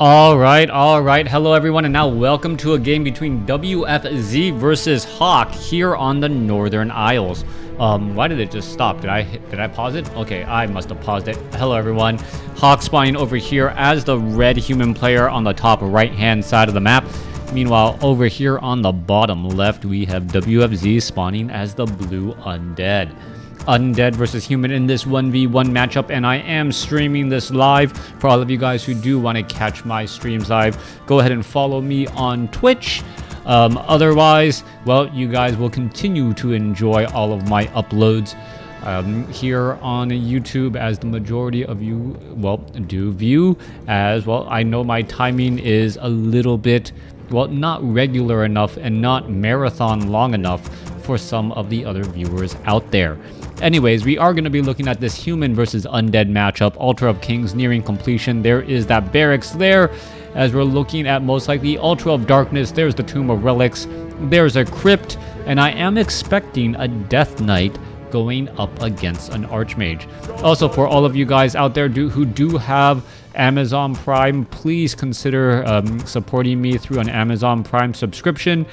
All right. Hello, everyone, and now welcome to a game between WFZ versus Hawk here on the Northern Isles. Why did it just stop? Did I pause it? Okay, I must have paused it. Hello, everyone. Hawk spawning over here as the red human player on the top right-hand side of the map. Meanwhile, over here on the bottom left, we have WFZ spawning as the blue Undead. Undead versus human in this 1v1 matchup, and I am streaming this live. For all of you guys who do want to catch my streams live, go ahead and follow me on Twitch. Otherwise, well, you guys will continue to enjoy all of my uploads here on YouTube, as the majority of you, well, do view. As well, I know my timing is a little bit, well, not regular enough and not marathon long enough for some of the other viewers out there. Anyways, we are going to be looking at this human versus undead matchup. Altar of Kings nearing completion. There is that barracks there, as we're looking at most likely Altar of Darkness. There's the Tomb of Relics. There's a crypt, and I am expecting a Death Knight going up against an Archmage. Also, for all of you guys out there who do have Amazon Prime, please consider supporting me through an Amazon Prime subscription.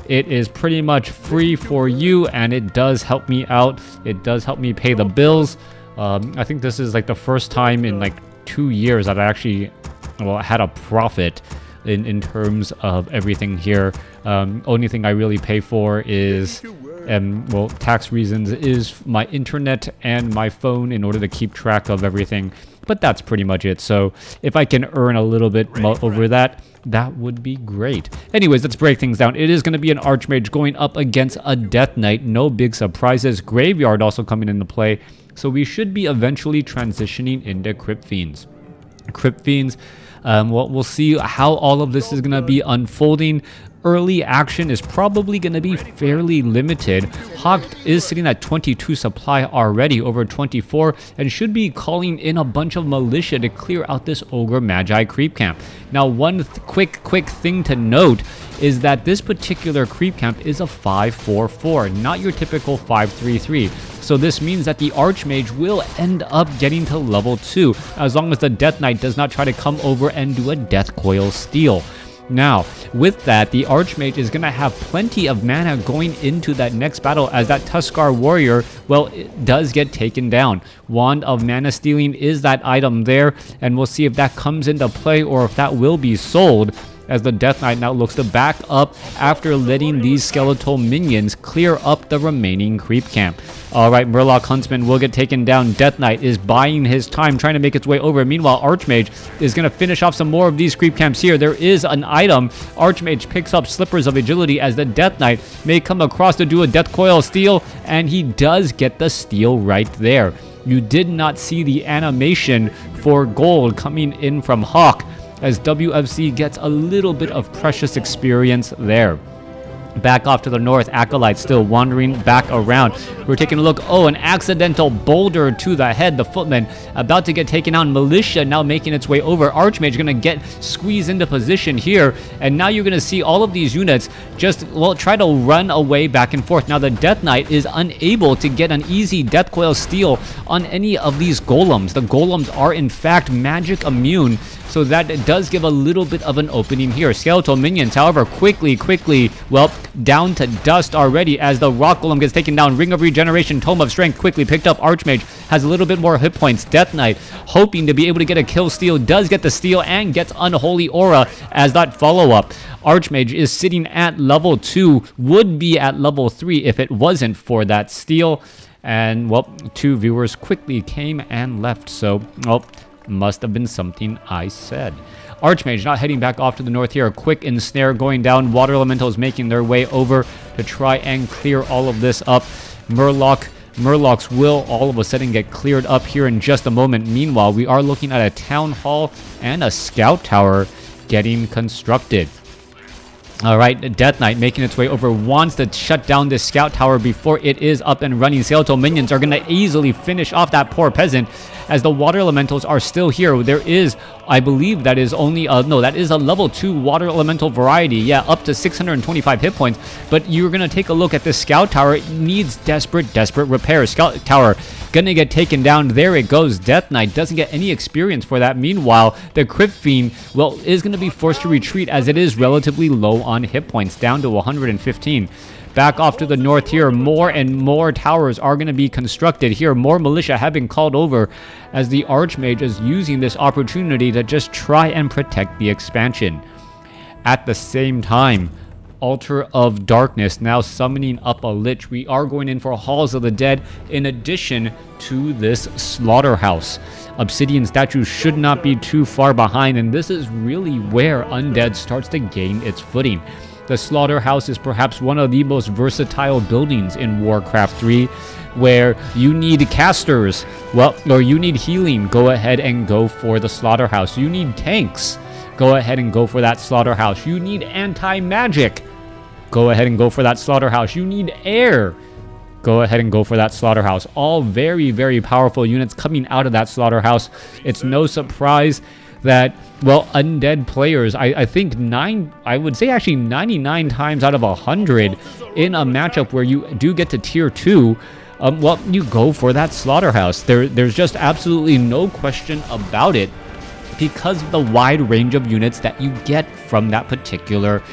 It is pretty much free for you, and it does help me out. It does help me pay the bills. I think this is like the first time in like 2 years that I actually, well, had a profit in terms of everything here. Only thing I really pay for is, well, tax reasons, is my internet and my phone in order to keep track of everything. But that's pretty much it. So if I can earn a little bit over that, that would be great. Anyways, let's break things down. It is going to be an Archmage going up against a Death Knight. No big surprises. Graveyard also coming into play. So we should be eventually transitioning into Crypt Fiends. Crypt Fiends, well, we'll see how all of this is going to be unfolding. Early action is probably going to be fairly limited. Hawk is sitting at 22 supply already, over 24, and should be calling in a bunch of militia to clear out this Ogre Magi creep camp. Now, one quick thing to note is that this particular creep camp is a 5-4-4, not your typical 5-3-3. So this means that the Archmage will end up getting to level 2, as long as the Death Knight does not try to come over and do a Death Coil steal. Now, with that, the Archmage is going to have plenty of mana going into that next battle, as that Tuskar Warrior, well, it does get taken down. Wand of Mana Stealing is that item there, and we'll see if that comes into play or if that will be sold, as the Death Knight now looks to back up after letting these skeletal minions clear up the remaining creep camp. Alright, Murloc Huntsman will get taken down. Death Knight is buying his time, trying to make its way over. Meanwhile, Archmage is going to finish off some more of these creep camps here. There is an item. Archmage picks up Slippers of Agility, as the Death Knight may come across to do a Death Coil steal, and he does get the steal right there. You did not see the animation for gold coming in from Hawk, as WFC gets a little bit of precious experience there. Back off to the north, Acolyte still wandering back around. We're taking a look. Oh, an accidental boulder to the head. The Footman about to get taken out. Militia now making its way over. Archmage going to get squeezed into position here. And now you're going to see all of these units just, well, try to run away back and forth. Now the Death Knight is unable to get an easy Death Coil steal on any of these golems. The golems are in fact magic immune, so that does give a little bit of an opening here. Skeletal minions, however, quickly, well, down to dust already, as the Rock Golem gets taken down. Ring of Regeneration, Tome of Strength quickly picked up. Archmage has a little bit more hit points. Death Knight, hoping to be able to get a kill steal, does get the steal and gets Unholy Aura as that follow-up. Archmage is sitting at level 2, would be at level 3 if it wasn't for that steal. And, well, 2 viewers quickly came and left, so, well, must have been something I said. Archmage not heading back off to the north here. A quick ensnare going down. Water Elementals making their way over to try and clear all of this up. Murlocs will all of a sudden get cleared up here in just a moment. Meanwhile, we are looking at a Town Hall and a Scout Tower getting constructed. Alright, Death Knight making its way over, wants to shut down this Scout Tower before it is up and running. Skeletal minions are going to easily finish off that poor peasant, as the Water Elementals are still here. There is, I believe that is only, no, that is a level 2 Water Elemental variety. Yeah, up to 625 hit points. But you're going to take a look at this Scout Tower. It needs desperate repairs. Scout Tower gonna get taken down. There it goes. Death Knight doesn't get any experience for that. Meanwhile, the Crypt Fiend, well, is gonna be forced to retreat as it is relatively low on hit points, down to 115. Back off to the north here, more and more towers are going to be constructed here. More militia have been called over as the Archmage is using this opportunity to just try and protect the expansion. At the same time, Altar of Darkness now summoning up a Lich. We are going in for Halls of the Dead in addition to this Slaughterhouse. Obsidian statue should not be too far behind, and this is really where Undead starts to gain its footing. The Slaughterhouse is perhaps one of the most versatile buildings in WarCraft 3, where you need casters, well, or you need healing, go ahead and go for the Slaughterhouse. You need tanks, go ahead and go for that Slaughterhouse. You need anti-magic, go ahead and go for that Slaughterhouse. You need air, go ahead and go for that Slaughterhouse. All very, very powerful units coming out of that Slaughterhouse. It's no surprise that, well, Undead players, I think I would say actually 99 times out of 100 in a matchup where you do get to tier 2, well, you go for that Slaughterhouse. There's just absolutely no question about it because of the wide range of units that you get from that particular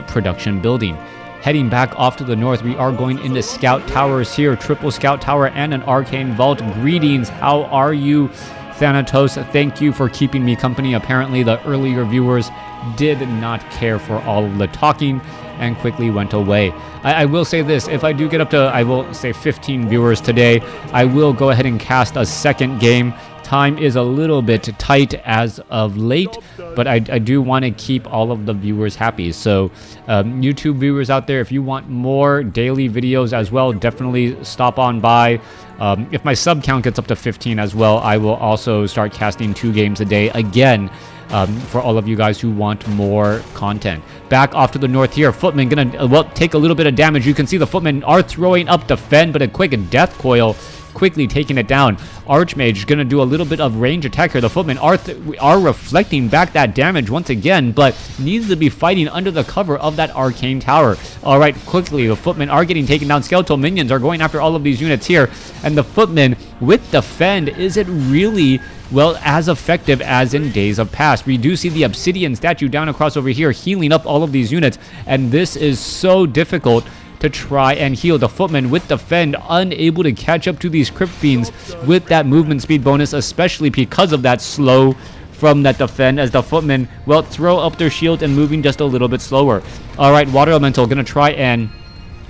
production building. Heading back off to the north, we are going into Scout Towers here, triple Scout Tower and an Arcane Vault. Greetings, how are you? Thanatos, thank you for keeping me company. Apparently the earlier viewers did not care for all of the talking and quickly went away. I will say this, if I do get up to, I will say 15 viewers today, I will go ahead and cast a second game. Time is a little bit tight as of late, but I do want to keep all of the viewers happy. So YouTube viewers out there, if you want more daily videos as well, definitely stop on by. If my sub count gets up to 15 as well, I will also start casting 2 games a day again for all of you guys who want more content. Back off to the north here, Footmen gonna well take a little bit of damage. You can see the Footmen are throwing up defend, but a quick death coil quickly taking it down. Archmage gonna do a little bit of range attack here. The Footmen are reflecting back that damage once again, but needs to be fighting under the cover of that Arcane Tower. All right, quickly, the Footmen are getting taken down. Skeletal minions are going after all of these units here, and the Footmen with defend, is it really, well, as effective as in days of past? We do see the Obsidian statue down across over here healing up all of these units, and this is so difficult to try and heal. The Footmen with defend, unable to catch up to these Crypt Fiends with that movement speed bonus, especially because of that slow from that defend, as the Footmen, well, throw up their shield and moving just a little bit slower. All right, Water Elemental gonna try and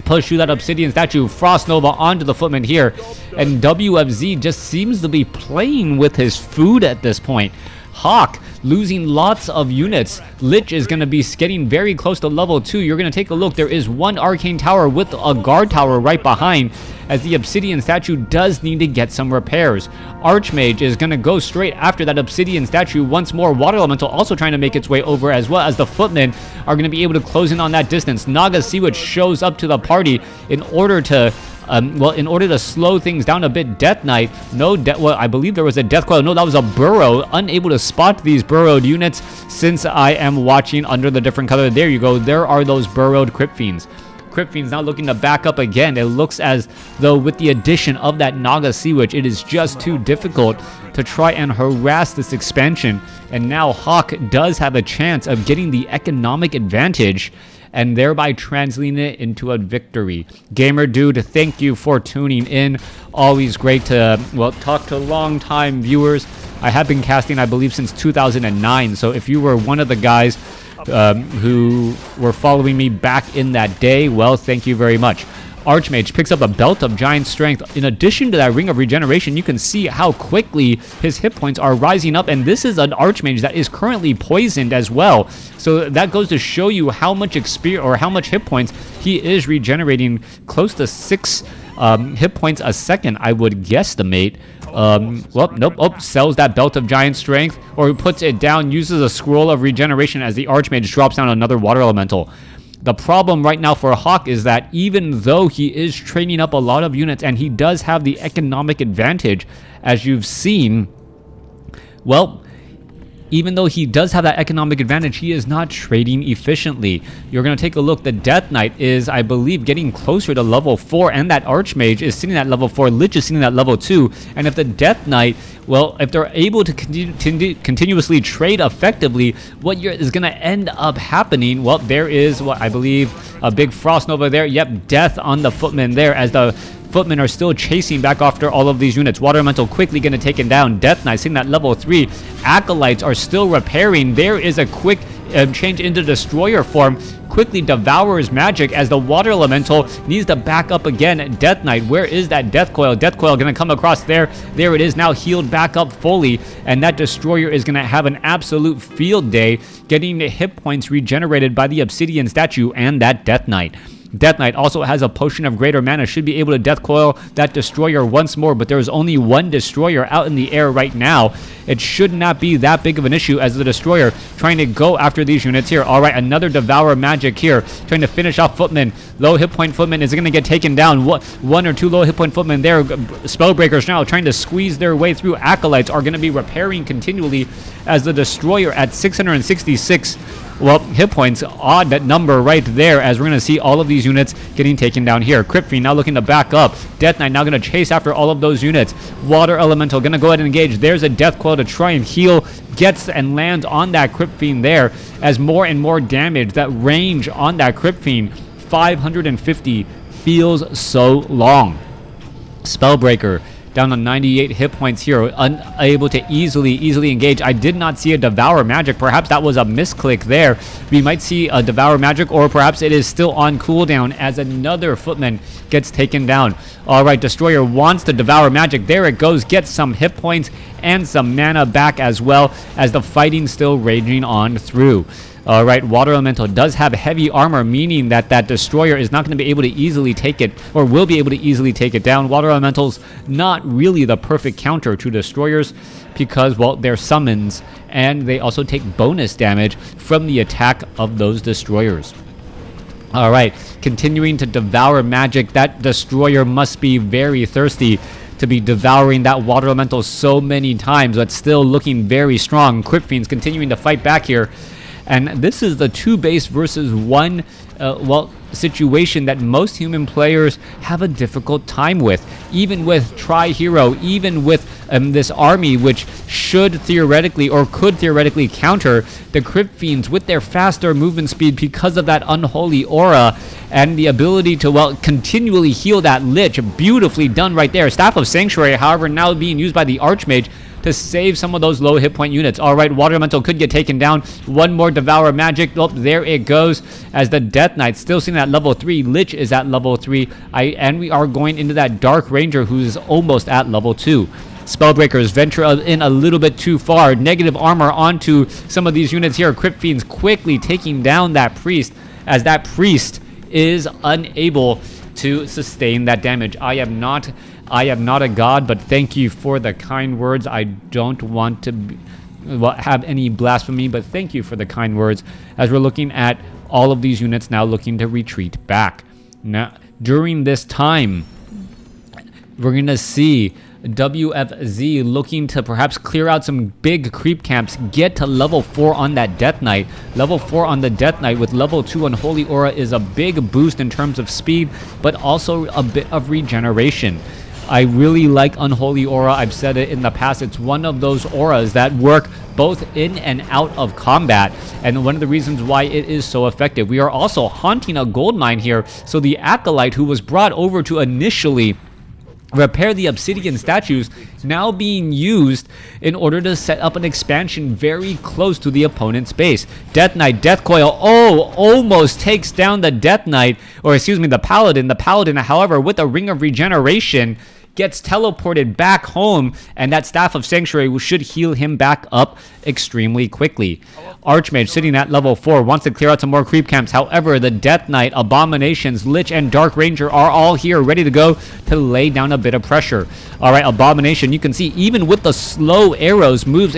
push through that Obsidian statue. Frost Nova onto the Footmen here, and WFZ just seems to be playing with his food at this point. Hawk losing lots of units. Lich is going to be getting very close to level 2. You're going to take a look. There is one Arcane Tower with a guard tower right behind, as the Obsidian statue does need to get some repairs. Archmage is going to go straight after that Obsidian statue once more. Water Elemental also trying to make its way over, as well as the Footmen are going to be able to close in on that distance. Naga Sea Witch shows up to the party in order to well, in order to slow things down a bit. Death Knight, well, I believe there was a Death Coil. No, that was a Burrow. Unable to spot these burrowed units since I am watching under the different color. There you go. There are those burrowed Crypt Fiends. Crypt Fiends now looking to back up again. It looks as though with the addition of that Naga Sea Witch, it is just too difficult to try and harass this expansion. And now Hawk does have a chance of getting the economic advantage and thereby translating it into a victory. Gamer Dude, thank you for tuning in. Always great to, well, talk to long-time viewers. I have been casting, I believe, since 2009, so if you were one of the guys who were following me back in that day, well, thank you very much. Archmage picks up a Belt of Giant Strength. In addition to that Ring of Regeneration, you can see how quickly his hit points are rising up, and this is an Archmage that is currently poisoned as well. So that goes to show you how much experience or how much hit points he is regenerating, close to 6 hit points a second, I would guesstimate. Well, nope. Oh, sells that Belt of Giant Strength, or puts it down, uses a Scroll of Regeneration as the Archmage drops down another Water Elemental. The problem right now for Hawk is that even though he is training up a lot of units and he does have the economic advantage, as you've seen, well, even though he does have that economic advantage, he is not trading efficiently. You're going to take a look. The Death Knight is, I believe, getting closer to level 4, and that Archmage is sitting at level 4. Lich is sitting at level 2. And if the Death Knight, well, if they're able to continuously trade effectively, what is going to end up happening, well, there is, what I believe, a big Frost Nova there. Yep, death on the Footmen there, as the Footmen are still chasing back after all of these units. Water Elemental quickly going to take it down. Death Knight sitting at level 3. Acolytes are still repairing. There is a quick change into Destroyer form. Quickly devours magic as the Water Elemental needs to back up again. Death Knight, where is that Death Coil? Death Coil going to come across there. There it is, now healed back up fully. And that Destroyer is going to have an absolute field day, getting hit points regenerated by the Obsidian statue and that Death Knight. Death Knight also has a potion of greater mana, should be able to Death Coil that Destroyer once more, but there is only one Destroyer out in the air right now. It should not be that big of an issue as the Destroyer trying to go after these units here. All right, another Devour Magic here, trying to finish off Footmen. Low hit point Footmen is going to get taken down. One or two low hit point Footmen there. Spellbreakers now trying to squeeze their way through. Acolytes are going to be repairing continually as the Destroyer at 666 well, hit points, odd that number right there, as we're going to see all of these units getting taken down here. Crypt Fiend now looking to back up. Death Knight now going to chase after all of those units. Water Elemental going to go ahead and engage. There's a Death Coil to try and heal. Gets and lands on that Crypt Fiend there, as more and more damage. That range on that Crypt Fiend, 550, feels so long. Spellbreaker down on 98 hit points here, unable to easily engage. I did not see a Devour Magic. Perhaps that was a misclick there. We might see a Devour Magic, or perhaps it is still on cooldown as another Footman gets taken down. All right, Destroyer wants to Devour Magic. There it goes. Gets some hit points and some mana back as well, as the fighting still raging on through. All right, Water Elemental does have heavy armor, meaning that that Destroyer is not going to be able to easily take it, or will be able to easily take it down. Water Elemental's not really the perfect counter to Destroyers because, well, they're summons, and they also take bonus damage from the attack of those Destroyers. All right, continuing to Devour Magic. That Destroyer must be very thirsty to be devouring that Water Elemental so many times, but still looking very strong. Crypt Fiend's continuing to fight back here. And this is the 2 base versus 1 well, situation that most human players have a difficult time with. Even with Tri-Hero, even with this army, which should theoretically, or could theoretically counter the Crypt Fiends with their faster movement speed because of that Unholy Aura and the ability to, well, continually heal that Lich. Beautifully done right there. Staff of Sanctuary, however, now being used by the Archmage to save some of those low hit point units. All right, Water Elemental could get taken down. One more Devour Magic. Oh, there it goes, as the Death Knight still sitting at level 3. Lich is at level 3. And we are going into that Dark Ranger, who's almost at level 2. Spellbreakers venture in a little bit too far. Negative armor onto some of these units here. Crypt Fiends quickly taking down that Priest, as that Priest is unable to sustain that damage. I am not a god, but thank you for the kind words. I don't want to have any blasphemy, but thank you for the kind words, as we're looking at all of these units now looking to retreat back. Now, during this time, we're going to see WFZ looking to perhaps clear out some big creep camps, get to level 4 on that Death Knight. Level 4 on the Death Knight with level 2 on Holy Aura is a big boost in terms of speed, but also a bit of regeneration. I really like Unholy Aura. I've said it in the past. It's one of those auras that work both in and out of combat, and one of the reasons why it is so effective. We are also haunting a gold mine here, so the Acolyte who was brought over to initially repair the Obsidian statues, now being used in order to set up an expansion very close to the opponent's base. Death Knight, Death Coil, oh, almost takes down the Death Knight, or excuse me, the Paladin. The Paladin, however, with a Ring of Regeneration, gets teleported back home, and that Staff of Sanctuary should heal him back up extremely quickly. Archmage sitting at level 4 wants to clear out some more creep camps. However, the Death Knight, Abominations, Lich, and Dark Ranger are all here ready to go to lay down a bit of pressure. All right, Abomination, you can see even with the slow arrows, moves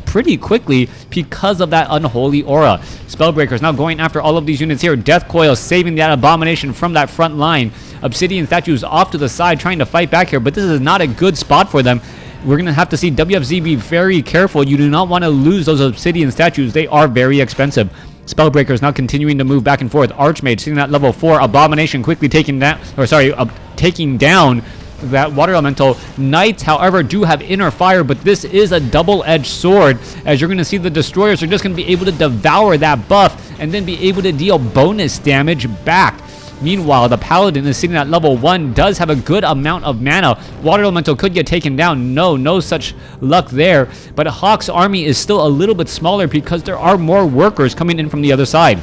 pretty quickly because of that Unholy Aura. Spellbreakers now going after all of these units here. Death Coil saving that Abomination from that front line. Obsidian statues off to the side trying to fight back here, but this is not a good spot for them, we're going to have to see WFZ be very careful. You do not want to lose those obsidian statues. They are very expensive. Spellbreaker is now continuing to move back and forth. Archmage sitting at level 4. Abomination quickly taking down, taking down that water elemental. Knights, however, do have inner fire, but this is a double-edged sword, as you're going to see the destroyers are just going to be able to devour that buff and then be able to deal bonus damage back. Meanwhile, the Paladin is sitting at level 1, does have a good amount of mana. Water Elemental could get taken down. No such luck there. But Hawk's army is still a little bit smaller because there are more workers coming in from the other side.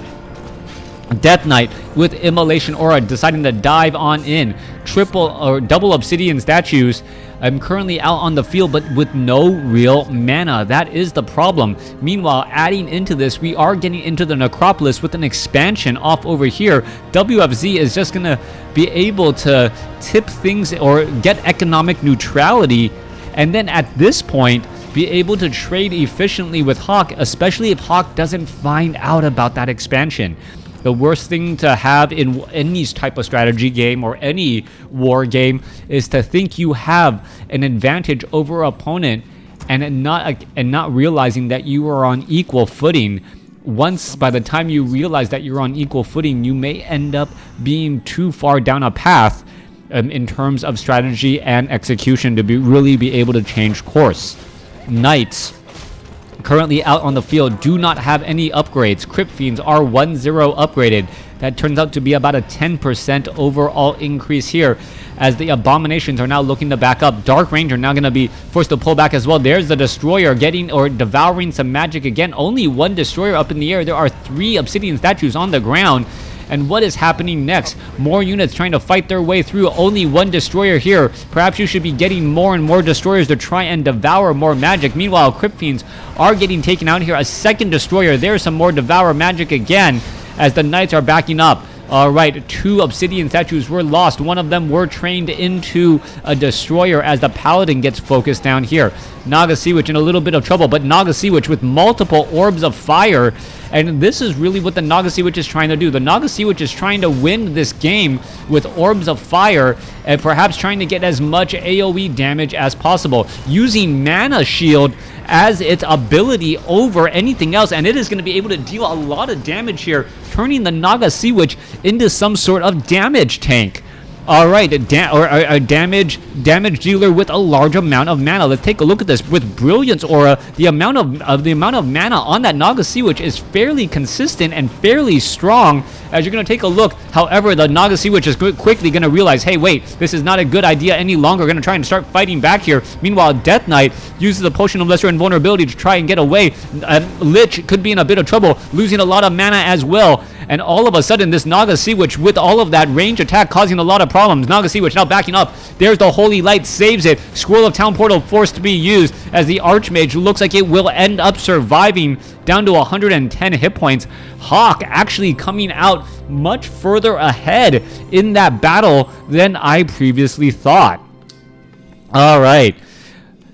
Death Knight with Immolation Aura deciding to dive on in. Triple or double obsidian statues. I'm currently out on the field, but with no real mana. That is the problem. Meanwhile, adding into this, we are getting into the Necropolis with an expansion off over here. WFZ is just going to be able to tip things or get economic neutrality. And then at this point, be able to trade efficiently with Hawk, especially if Hawk doesn't find out about that expansion. The worst thing to have in any type of strategy game or any war game is to think you have an advantage over an opponent and not realizing that you are on equal footing. Once, by the time you realize that you're on equal footing, you may end up being too far down a path in terms of strategy and execution to really be able to change course. Knights, currently out on the field, do not have any upgrades. Crypt Fiends are 1-0 upgraded. That turns out to be about a 10% overall increase here, as the Abominations are now looking to back up. Dark Ranger now going to be forced to pull back as well. There's the Destroyer getting or devouring some magic again. Only one Destroyer up in the air. There are 3 Obsidian statues on the ground. And what is happening next? More units trying to fight their way through. Only one Destroyer here. Perhaps you should be getting more and more Destroyers to try and devour more magic. Meanwhile, Crypt Fiends are getting taken out here. A second Destroyer. There's some more Devour magic again as the Knights are backing up. Alright, 2 Obsidian statues were lost. One of them were trained into a Destroyer as the Paladin gets focused down here. Naga Sea Witch in a little bit of trouble, but Naga Sea Witch with multiple orbs of fire. And this is really what the Naga Sea Witch is trying to do. The Naga Sea Witch is trying to win this game with orbs of fire and perhaps trying to get as much AoE damage as possible, using Mana Shield as its ability over anything else, and it is going to be able to deal a lot of damage here, turning the Naga Sea Witch into some sort of damage tank. Alright, a damage dealer with a large amount of mana. Let's take a look at this. With Brilliance Aura, the amount of mana on that Naga Sea Witch is fairly consistent and fairly strong. As you're going to take a look, however, the Naga Sea Witch is quickly going to realize, hey, wait, this is not a good idea any longer. We're going to try and start fighting back here. Meanwhile, Death Knight uses the Potion of Lesser Invulnerability to try and get away. Lich could be in a bit of trouble, losing a lot of mana as well. And all of a sudden, this Naga Sea Witch, with all of that range attack, causing a lot of problems. Naga Sea Witch now backing up. There's the Holy Light, saves it. Scroll of Town Portal forced to be used, as the Archmage looks like it will end up surviving down to 110 hit points. Hawk actually coming out much further ahead in that battle than I previously thought. All right.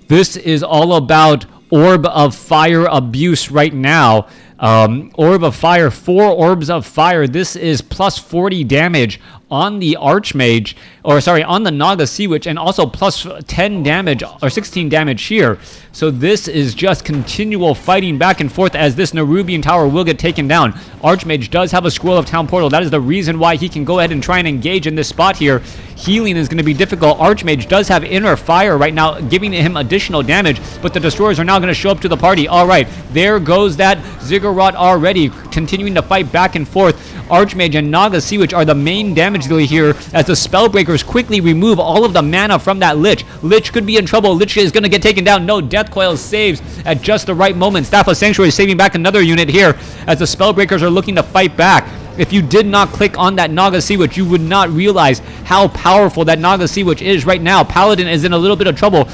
This is all about Orb of Fire abuse right now. Orb of Fire, 4 Orbs of Fire. This is plus 40 damage on the Archmage, or sorry, on the Naga Sea Witch, and also plus 10 damage, or 16 damage here. So this is just continual fighting back and forth as this Nerubian Tower will get taken down. Archmage does have a Scroll of Town Portal. That is the reason why he can go ahead and try and engage in this spot here. Healing is going to be difficult. Archmage does have Inner Fire right now, giving him additional damage, but the Destroyers are now going to show up to the party. All right, there goes that Ziggurat already, continuing to fight back and forth. Archmage and Naga Sea Witch are the main damage dealer here, as the Spellbreakers quickly remove all of the mana from that Lich. Lich could be in trouble. Lich is going to get taken down. No, Death Coil saves at just the right moment. Staff of Sanctuary is saving back another unit here, as the Spellbreakers are looking to fight back. If you did not click on that Naga Sea Witch, you would not realize how powerful that Naga Sea Witch is right now. Paladin is in a little bit of trouble.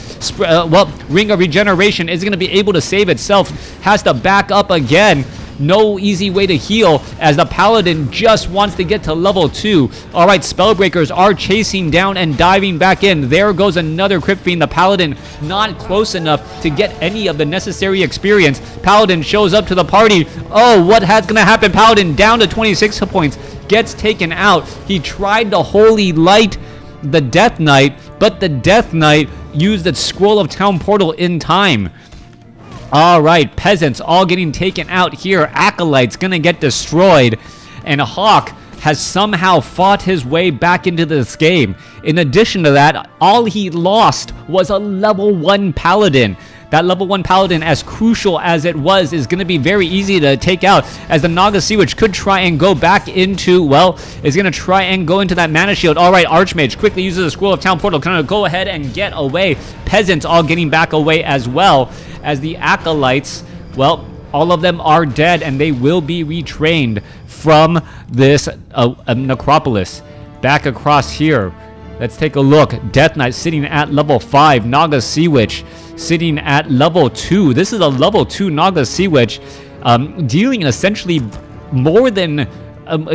Ring of Regeneration is going to be able to save itself. Has to back up again. No easy way to heal, as the Paladin just wants to get to level 2. Alright, Spellbreakers are chasing down and diving back in. There goes another Crypt Fiend. The Paladin not close enough to get any of the necessary experience. Paladin shows up to the party. Oh, what has going to happen? Paladin down to 26 hit points. Gets taken out. He tried to Holy Light the Death Knight, but the Death Knight use the Scroll of Town portal in time. All right, peasants all getting taken out here. Acolyte's gonna get destroyed, and Hawk has somehow fought his way back into this game. In addition to that, all he lost was a level 1 paladin. That level 1 paladin, as crucial as it was, is going to be very easy to take out, as the Naga Sea Witch could try and go back into, well, is going to try and go into that mana shield. All right, Archmage quickly uses the Scroll of Town portal, going to go ahead and get away. Peasants all getting back away as well, as the Acolytes, well, all of them are dead, and they will be retrained from this necropolis. Back across here, let's take a look. Death Knight sitting at level 5. Naga Sea Witch sitting at level 2. This is a level 2 Naga Sea Witch, dealing essentially more than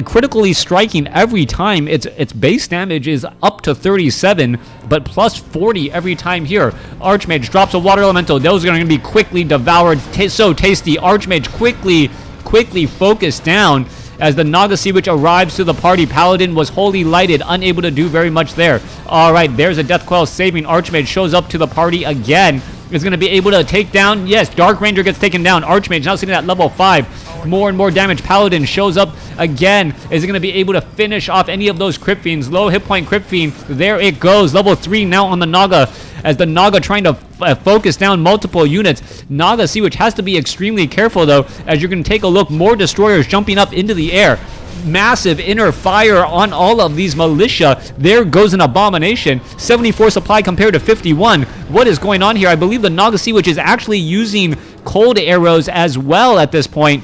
critically striking every time. Its base damage is up to 37, but plus 40 every time here. Archmage drops a water elemental. Those are going to be quickly devoured. So tasty. Archmage quickly focused down as the Naga Sea Witch arrives to the party. Paladin was wholly lighted, unable to do very much there. All right, there's a Death Coil saving. Archmage shows up to the party again. Is going to be able to take down, yes, Dark Ranger gets taken down. Archmage now sitting at level 5. More and more damage. Paladin shows up again. Is going to be able to finish off any of those Crypt Fiends. Low hit point Crypt Fiend. There it goes. Level 3 now on the Naga, as the Naga trying to focus down multiple units. Naga Sea Witch has to be extremely careful, though, as you're going to take a look. More destroyers jumping up into the air. Massive inner fire on all of these militia. There goes an Abomination. 74 supply compared to 51. What is going on here? I believe the Naga Sea Witch is actually using cold arrows as well at this point,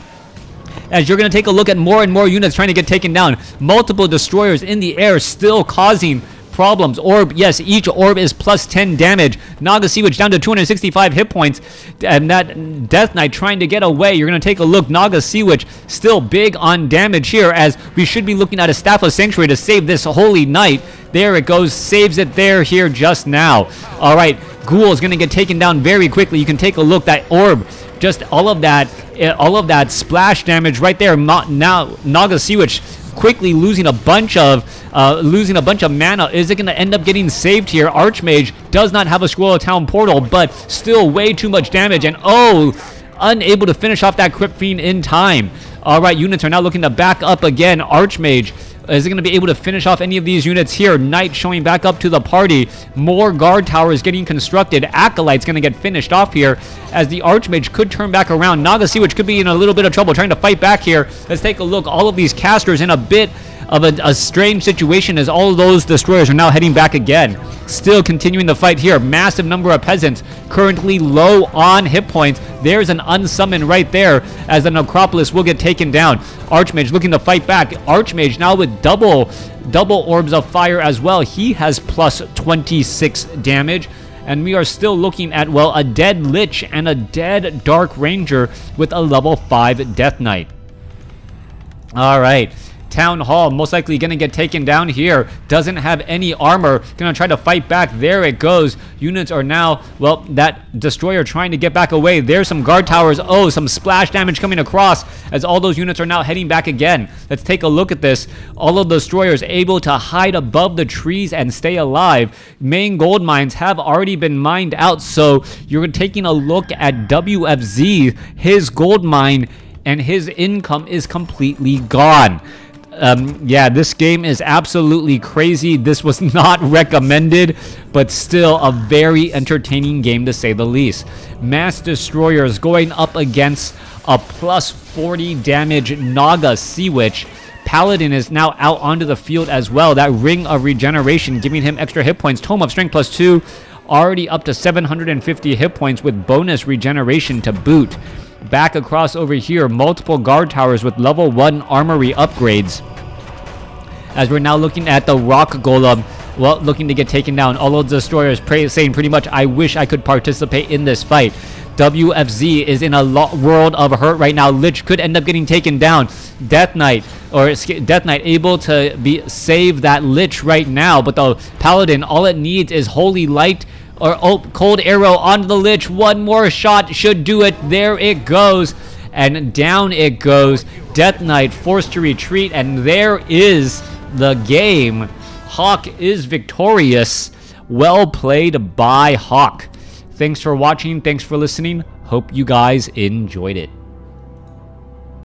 as you're going to take a look at more and more units trying to get taken down. Multiple destroyers in the air still causing problems. Orb, yes, each orb is plus 10 damage. Naga Sea Witch down to 265 hit points, and that Death Knight trying to get away. You're going to take a look. Naga Sea Witch still big on damage here, as we should be looking at a Staff of Sanctuary to save this Holy Knight. There it goes, saves it there here just now. All right, Ghoul is going to get taken down very quickly. You can take a look. That orb, just all of that splash damage right there. Now Naga Sea Witch quickly losing a bunch of mana. Is it going to end up getting saved here? Archmage does not have a Scroll of Town portal, but still way too much damage, and unable to finish off that Crypt Fiend in time. All right, units are now looking to back up again. Archmage, is it going to be able to finish off any of these units here? Knight showing back up to the party. More guard towers getting constructed. Acolyte's going to get finished off here, as the Archmage could turn back around. Naga Sea Witch could be in a little bit of trouble trying to fight back here. Let's take a look. All of these casters in a bit of a strange situation, as all of those destroyers are now heading back again. Still continuing the fight here. Massive number of peasants currently low on hit points. There's an unsummon right there, as the Necropolis will get taken down. Archmage looking to fight back. Archmage now with double orbs of fire as well. He has plus 26 damage. And we are still looking at, well, a dead Lich and a dead Dark Ranger with a level 5 Death Knight. All right. Town Hall most likely going to get taken down here. Doesn't have any armor. Going to try to fight back. There it goes. Units are now, well, that destroyer trying to get back away. There's some guard towers. Oh, some splash damage coming across, as all those units are now heading back again. Let's take a look at this. All of the destroyers able to hide above the trees and stay alive. Main gold mines have already been mined out, so you're taking a look at WFZ. His gold mine and his income is completely gone. Yeah, this game is absolutely crazy. This was not recommended, but still a very entertaining game to say the least. Mass Destroyers going up against a plus 40 damage Naga Sea Witch. Paladin is now out onto the field as well. That Ring of Regeneration giving him extra hit points. Tome of Strength plus 2, already up to 750 hit points with bonus regeneration to boot. Back across over here, multiple guard towers with level 1 armory upgrades. As we're now looking at the Rock Golem, well, looking to get taken down. All of the destroyers saying pretty much, I wish I could participate in this fight. WFZ is in a world of hurt right now. Lich could end up getting taken down. Death Knight able to save that Lich right now, but the Paladin, all it needs is Holy Light or Cold Arrow onto the Lich. One more shot should do it. There it goes, and down it goes. Death Knight forced to retreat, and there is the game. Hawk is victorious Well played by Hawk. Thanks for watching. Thanks for listening. Hope you guys enjoyed it.